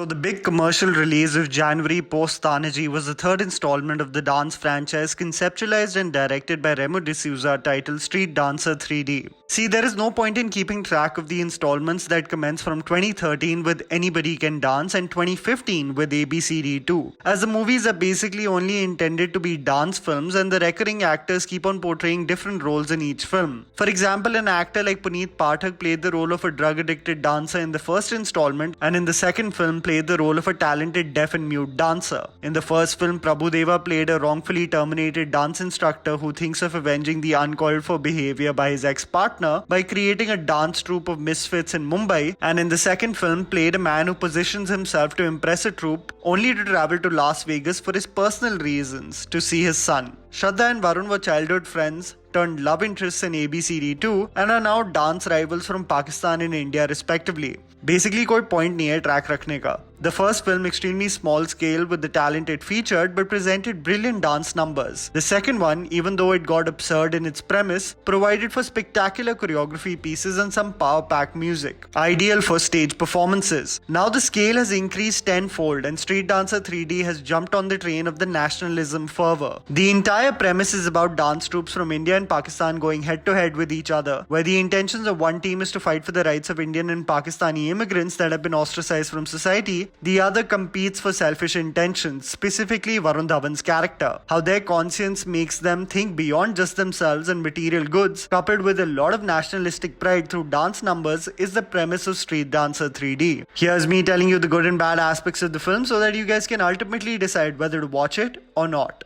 So the big commercial release of January post Tanaji was the third installment of the dance franchise conceptualized and directed by Remo D'Souza titled Street Dancer 3D. See, there is no point in keeping track of the installments that commence from 2013 with Anybody Can Dance and 2015 with ABCD2, as the movies are basically only intended to be dance films and the recurring actors keep on portraying different roles in each film. For example, an actor like Puneet Pathak played the role of a drug-addicted dancer in the first installment, and in the second film played the role of a talented deaf and mute dancer. In the first film, Prabhu Deva played a wrongfully terminated dance instructor who thinks of avenging the uncalled for behavior by his ex-partner by creating a dance troupe of misfits in Mumbai, and in the second film played a man who positions himself to impress a troupe only to travel to Las Vegas for his personal reasons to see his son. Shraddha and Varun were childhood friends, turned love interests in ABCD2 and are now dance rivals from Pakistan and India respectively. Basically कोई point नहीं है track रखने का. The first film extremely small scale with the talent it featured but presented brilliant dance numbers. The second one, even though it got absurd in its premise, provided for spectacular choreography pieces and some power-packed music, ideal for stage performances. Now the scale has increased tenfold and Street Dancer 3D has jumped on the train of the nationalism fervor. The entire premise is about dance troupes from India and Pakistan going head-to-head with each other, where the intentions of one team is to fight for the rights of Indian and Pakistani immigrants that have been ostracized from society. The other competes for selfish intentions, specifically Varun Dhawan's character. How their conscience makes them think beyond just themselves and material goods, coupled with a lot of nationalistic pride through dance numbers, is the premise of Street Dancer 3D. Here's me telling you the good and bad aspects of the film so that you guys can ultimately decide whether to watch it or not.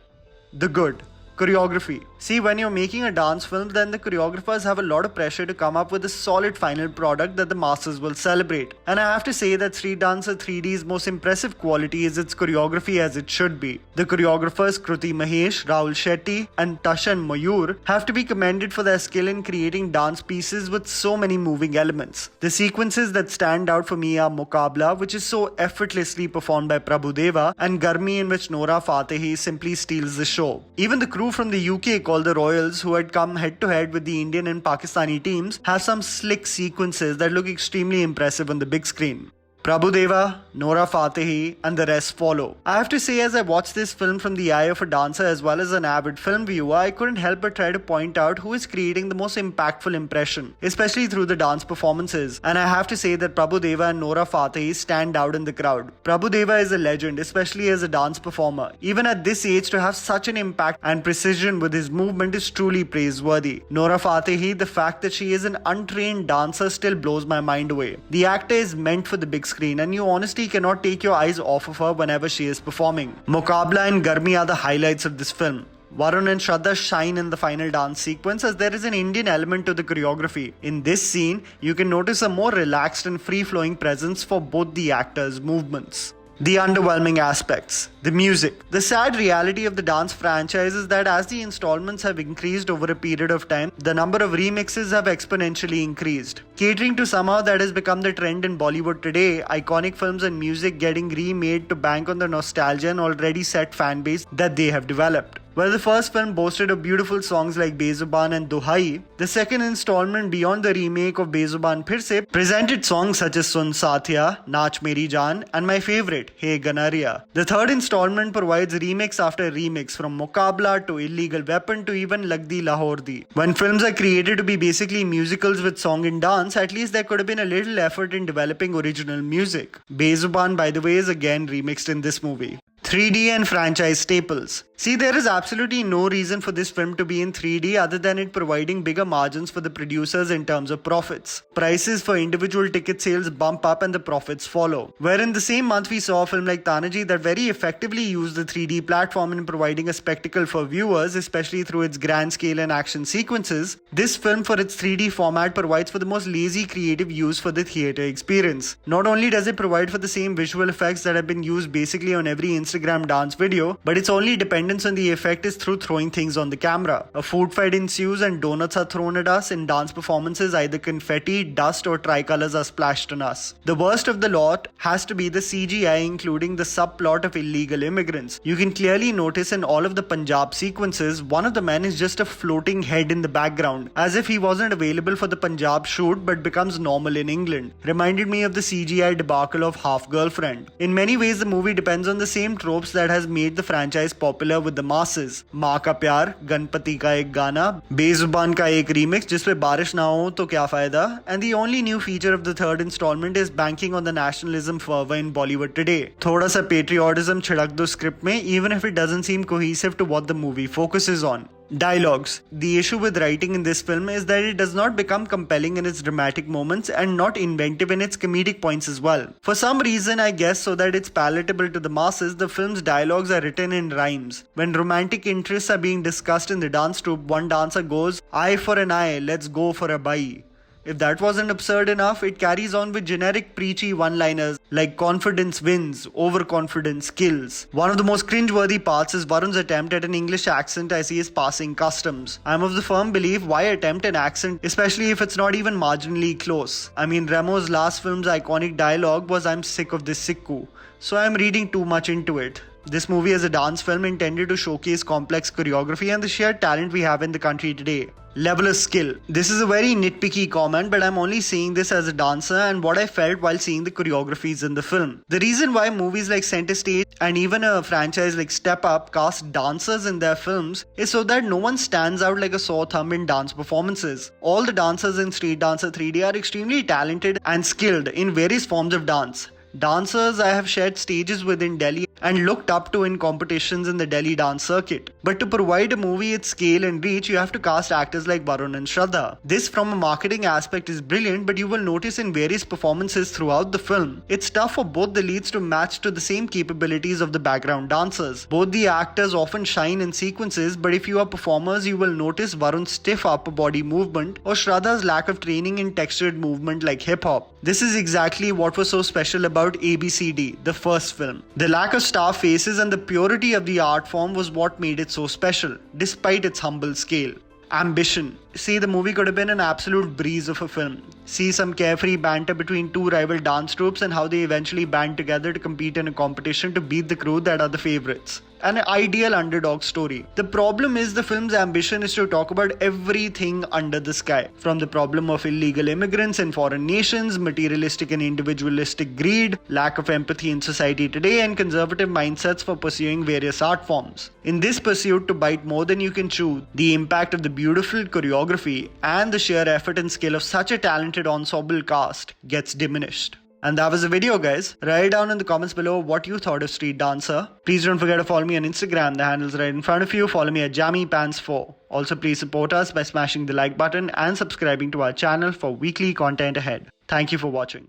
The good. Choreography. See, when you're making a dance film, then the choreographers have a lot of pressure to come up with a solid final product that the masses will celebrate. And I have to say that Street Dancer 3D's most impressive quality is its choreography, as it should be. The choreographers Kruti Mahesh, Rahul Shetty and Tashan Mayur have to be commended for their skill in creating dance pieces with so many moving elements. The sequences that stand out for me are Muqabla, which is so effortlessly performed by Prabhu Deva, and Garmi, in which Nora Fatehi simply steals the show. Even the crew from the UK called the Royals, who had come head-to-head with the Indian and Pakistani teams, have some slick sequences that look extremely impressive on the big screen. Prabhu Deva, Nora Fatehi and the rest follow. I have to say, as I watched this film from the eye of a dancer as well as an avid film viewer, I couldn't help but try to point out who is creating the most impactful impression, especially through the dance performances. And I have to say that Prabhu Deva and Nora Fatehi stand out in the crowd. Prabhu Deva is a legend, especially as a dance performer. Even at this age, to have such an impact and precision with his movement is truly praiseworthy. Nora Fatehi, the fact that she is an untrained dancer still blows my mind away. The actor is meant for the big screen and you honestly cannot take your eyes off of her whenever she is performing. Muqabla and Garmi are the highlights of this film. Varun and Shraddha shine in the final dance sequence as there is an Indian element to the choreography. In this scene, you can notice a more relaxed and free-flowing presence for both the actors' movements. The underwhelming aspects. The music. The sad reality of the dance franchise is that as the installments have increased over a period of time, the number of remixes have exponentially increased. Catering to somehow that has become the trend in Bollywood today, iconic films and music getting remade to bank on the nostalgia and already set fan base that they have developed. While the first film boasted of beautiful songs like Bezuban and Duhai, the second installment beyond the remake of Bezuban Phir Se presented songs such as Sun Satya, Naach Meri Jaan and my favorite, Hey Ganariya. The third installment provides remix after remix from Muqabla to Illegal Weapon to even Lagdi Lahore Di. When films are created to be basically musicals with song and dance, at least there could have been a little effort in developing original music. Bezuban, by the way, is again remixed in this movie. 3D and franchise staples. See, there is absolutely no reason for this film to be in 3D other than it providing bigger margins for the producers in terms of profits. Prices for individual ticket sales bump up and the profits follow. Where in the same month we saw a film like Tanaji that very effectively used the 3D platform in providing a spectacle for viewers, especially through its grand scale and action sequences, this film for its 3D format provides for the most lazy creative use for the theatre experience. Not only does it provide for the same visual effects that have been used basically on every instance Instagram dance video, but its only dependence on the effect is through throwing things on the camera. A food fight ensues and donuts are thrown at us. In dance performances, either confetti, dust or tricolors are splashed on us. The worst of the lot has to be the CGI, including the subplot of illegal immigrants. You can clearly notice in all of the Punjab sequences, one of the men is just a floating head in the background, as if he wasn't available for the Punjab shoot but becomes normal in England. Reminded me of the CGI debacle of Half-Girlfriend. In many ways, the movie depends on the same tropes that has made the franchise popular with the masses. माँ का प्यार, गणपति का एक गाना, बेजुबान का एक remix जिसपे बारिश ना हो तो क्या फायदा, and the only new feature of the third installment is banking on the nationalism fervor in Bollywood today. थोड़ा सा patriotism छिड़क दो script में, even if it doesn't seem cohesive to what the movie focuses on. Dialogues. The issue with writing in this film is that it does not become compelling in its dramatic moments and not inventive in its comedic points as well. For some reason, I guess so that it's palatable to the masses, the film's dialogues are written in rhymes. When romantic interests are being discussed in the dance troupe, one dancer goes, "Eye for an eye, let's go for a bye." If that wasn't absurd enough, it carries on with generic preachy one-liners like confidence wins, overconfidence kills. One of the most cringe-worthy parts is Varun's attempt at an English accent as he is passing customs. I'm of the firm belief, why attempt an accent, especially if it's not even marginally close? I mean, Ramo's last film's iconic dialogue was "I'm sick of this sikku," so I'm reading too much into it. This movie is a dance film intended to showcase complex choreography and the sheer talent we have in the country today. Level of skill. This is a very nitpicky comment, but I'm only saying this as a dancer and what I felt while seeing the choreographies in the film. The reason why movies like Center Stage and even a franchise like Step Up cast dancers in their films is so that no one stands out like a sore thumb in dance performances. All the dancers in Street Dancer 3D are extremely talented and skilled in various forms of dance. Dancers I have shared stages with in Delhi and looked up to in competitions in the Delhi dance circuit. But to provide a movie its scale and reach, you have to cast actors like Varun and Shraddha. This from a marketing aspect is brilliant, but you will notice in various performances throughout the film, it's tough for both the leads to match to the same capabilities of the background dancers. Both the actors often shine in sequences, but if you are performers, you will notice Varun's stiff upper body movement or Shraddha's lack of training in textured movement like hip-hop. This is exactly what was so special about ABCD, the first film. The lack of star faces and the purity of the art form was what made it so special, despite its humble scale. Ambition. See, the movie could have been an absolute breeze of a film. See some carefree banter between two rival dance troupes and how they eventually band together to compete in a competition to beat the crew that are the favorites. An ideal underdog story. The problem is the film's ambition is to talk about everything under the sky. From the problem of illegal immigrants in foreign nations, materialistic and individualistic greed, lack of empathy in society today, and conservative mindsets for pursuing various art forms. In this pursuit to bite more than you can chew, the impact of the beautiful choreography and the sheer effort and skill of such a talented ensemble cast gets diminished. And that was the video, guys. Write down in the comments below what you thought of Street Dancer. Please don't forget to follow me on Instagram. The handle's right in front of you. Follow me at JammyPants4. Also, please support us by smashing the like button and subscribing to our channel for weekly content ahead. Thank you for watching.